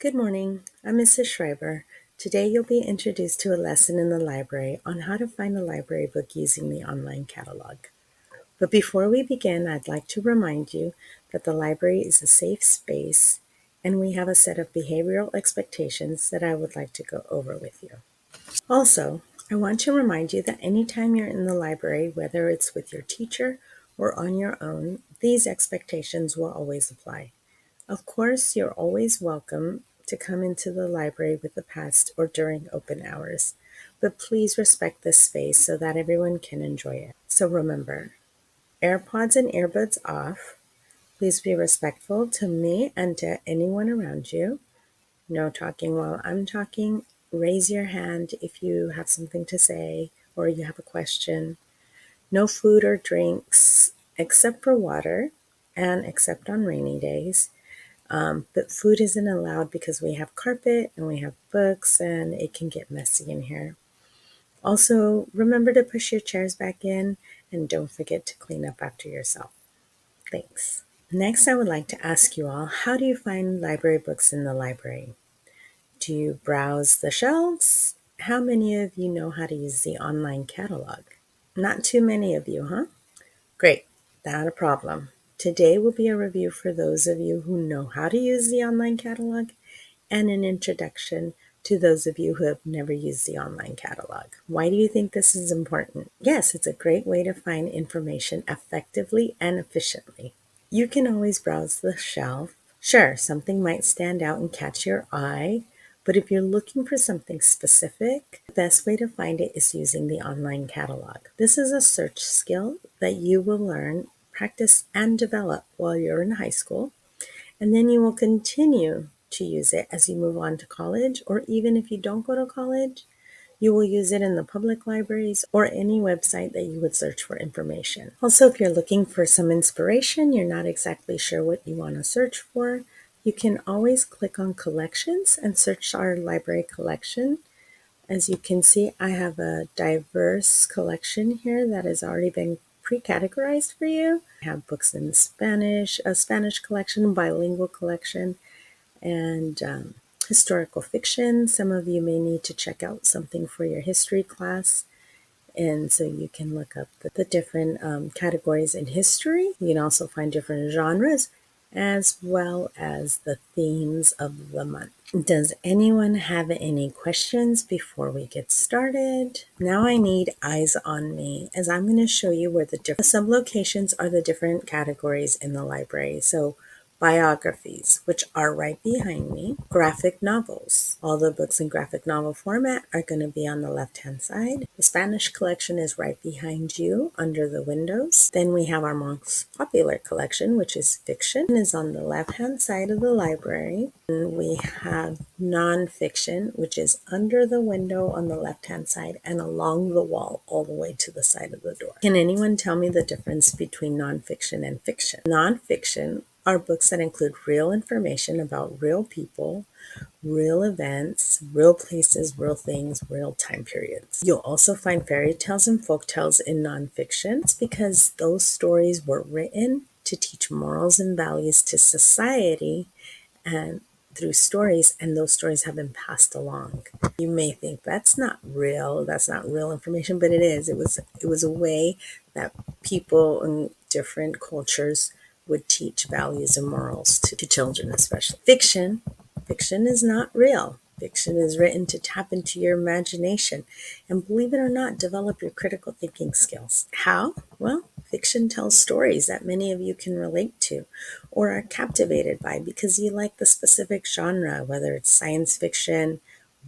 Good morning, I'm Mrs. Schreiber. Today you'll be introduced to a lesson in the library on how to find a library book using the online catalog. But before we begin, I'd like to remind you that the library is a safe space and we have a set of behavioral expectations that I would like to go over with you. Also, I want to remind you that anytime you're in the library, whether it's with your teacher or on your own, these expectations will always apply. Of course, you're always welcome to come into the library with a pass or during open hours, but please respect this space so that everyone can enjoy it. So remember, AirPods and earbuds off. Please be respectful to me and to anyone around you. No talking while I'm talking. Raise your hand if you have something to say or you have a question. No food or drinks except for water and except on rainy days. But food isn't allowed because we have carpet and we have books and it can get messy in here. Also, remember to push your chairs back in and don't forget to clean up after yourself. Thanks. Next, I would like to ask you all, how do you find library books in the library? Do you browse the shelves? How many of you know how to use the online catalog? Not too many of you, huh? Great, not a problem. Today will be a review for those of you who know how to use the online catalog and an introduction to those of you who have never used the online catalog. Why do you think this is important? Yes, it's a great way to find information effectively and efficiently. You can always browse the shelf. Sure, something might stand out and catch your eye, but if you're looking for something specific, the best way to find it is using the online catalog. This is a search skill that you will learn, practice, and develop while you're in high school, and then you will continue to use it as you move on to college, or even if you don't go to college, you will use it in the public libraries or any website that you would search for information. Also, if you're looking for some inspiration, you're not exactly sure what you want to search for, you can always click on collections and search our library collection. As you can see, I have a diverse collection here that has already been pre-categorized for you. I have books in Spanish, a Spanish collection, bilingual collection, and historical fiction. Some of you may need to check out something for your history class. And so you can look up the different categories in history. You can also find different genres as well as the themes of the month. Does anyone have any questions before we get started? Now I need eyes on me as I'm going to show you where the different sublocations are, the different categories in the library. So biographies, which are right behind me, graphic novels. All the books in graphic novel format are going to be on the left-hand side. The Spanish collection is right behind you under the windows. Then we have our most popular collection, which is fiction, is on the left-hand side of the library. And we have nonfiction, which is under the window on the left-hand side and along the wall all the way to the side of the door. Can anyone tell me the difference between nonfiction and fiction? Nonfiction are books that include real information about real people, real events, real places, real things, real time periods. You'll also find fairy tales and folk tales in nonfiction. It's because those stories were written to teach morals and values to society and through stories, and those stories have been passed along. You may think that's not real information, but it is. It was a way that people in different cultures would teach values and morals to children, especially. Fiction is not real. Fiction is written to tap into your imagination and, believe it or not, develop your critical thinking skills. How? Well, fiction tells stories that many of you can relate to or are captivated by because you like the specific genre, whether it's science fiction,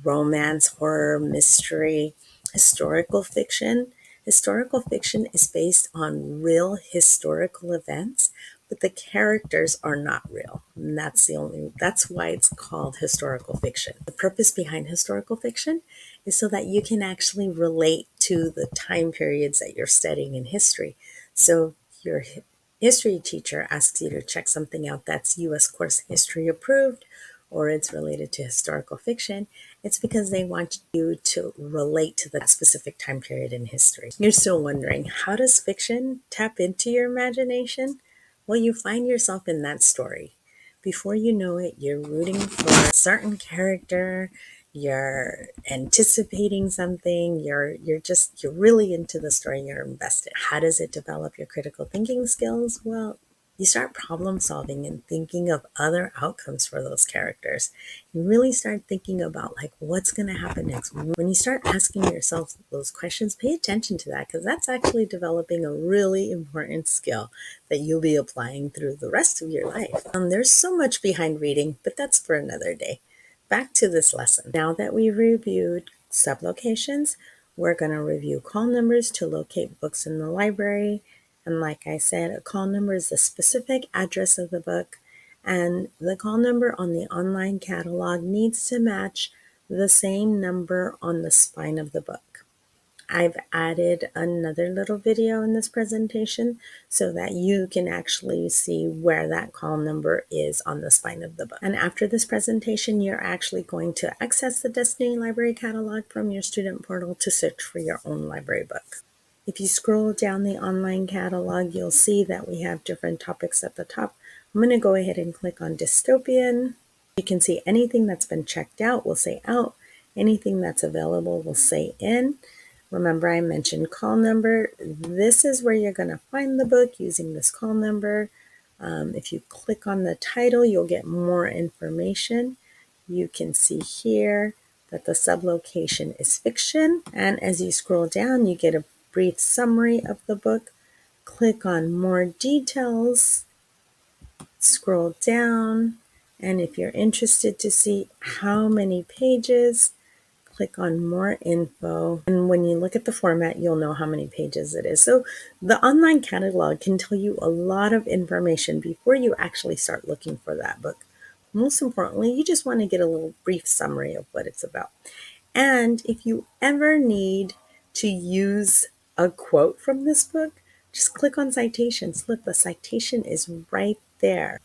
romance, horror, mystery, historical fiction. Historical fiction is based on real historical events, but the characters are not real. And that's why it's called historical fiction. The purpose behind historical fiction is so that you can actually relate to the time periods that you're studying in history. So your history teacher asks you to check something out that's U.S. course history approved, or it's related to historical fiction, it's because they want you to relate to that specific time period in history. You're still wondering, how does fiction tap into your imagination? Well, you find yourself in that story before you know it, you're rooting for a certain character, you're anticipating something, you're really into the story, you're invested. How does it develop your critical thinking skills? Well, you start problem solving and thinking of other outcomes for those characters. You really start thinking about like what's going to happen next. When you start asking yourself those questions, pay attention to that because that's actually developing a really important skill that you'll be applying through the rest of your life. There's so much behind reading, but that's for another day. Back to this lesson. Now that we've reviewed sublocations, we're going to review call numbers to locate books in the library. And like I said, a call number is the specific address of the book, and the call number on the online catalog needs to match the same number on the spine of the book. I've added another little video in this presentation so that you can actually see where that call number is on the spine of the book. And after this presentation, you're actually going to access the Destiny Library catalog from your student portal to search for your own library book. If you scroll down the online catalog, you'll see that we have different topics at the top. I'm going to go ahead and click on dystopian. You can see anything that's been checked out will say out. Anything that's available will say in. Remember, I mentioned call number. This is where you're going to find the book using this call number. If you click on the title, you'll get more information. You can see here that the sublocation is fiction. And as you scroll down, you get a brief summary of the book. Click on more details, scroll down, and if you're interested to see how many pages, click on more info. And when you look at the format, you'll know how many pages it is. So the online catalog can tell you a lot of information before you actually start looking for that book. Most importantly, you just want to get a little brief summary of what it's about. And if you ever need to use a quote from this book, just click on citations. Look, the citation is right there.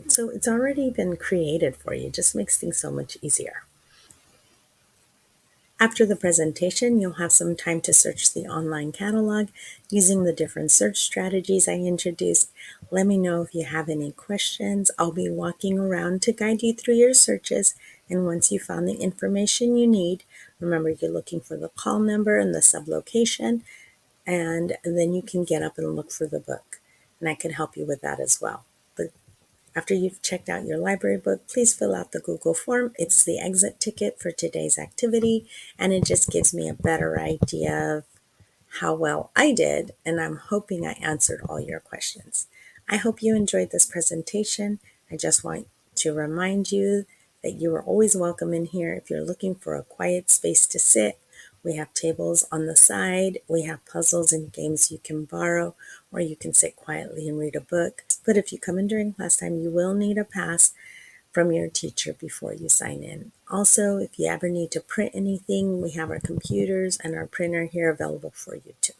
So it's already been created for you. It just makes things so much easier. After the presentation, you'll have some time to search the online catalog using the different search strategies I introduced. Let me know if you have any questions. I'll be walking around to guide you through your searches. And once you found the information you need, remember you're looking for the call number and the sublocation, and then you can get up and look for the book. And I can help you with that as well. But after you've checked out your library book, please fill out the Google form. It's the exit ticket for today's activity, and it just gives me a better idea of how well I did, and I'm hoping I answered all your questions. I hope you enjoyed this presentation. I just want to remind you that you are always welcome in here if you're looking for a quiet space to sit. We have tables on the side. We have puzzles and games you can borrow, or you can sit quietly and read a book. But if you come in during class time, you will need a pass from your teacher before you sign in. Also, if you ever need to print anything, we have our computers and our printer here available for you too.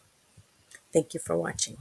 Thank you for watching.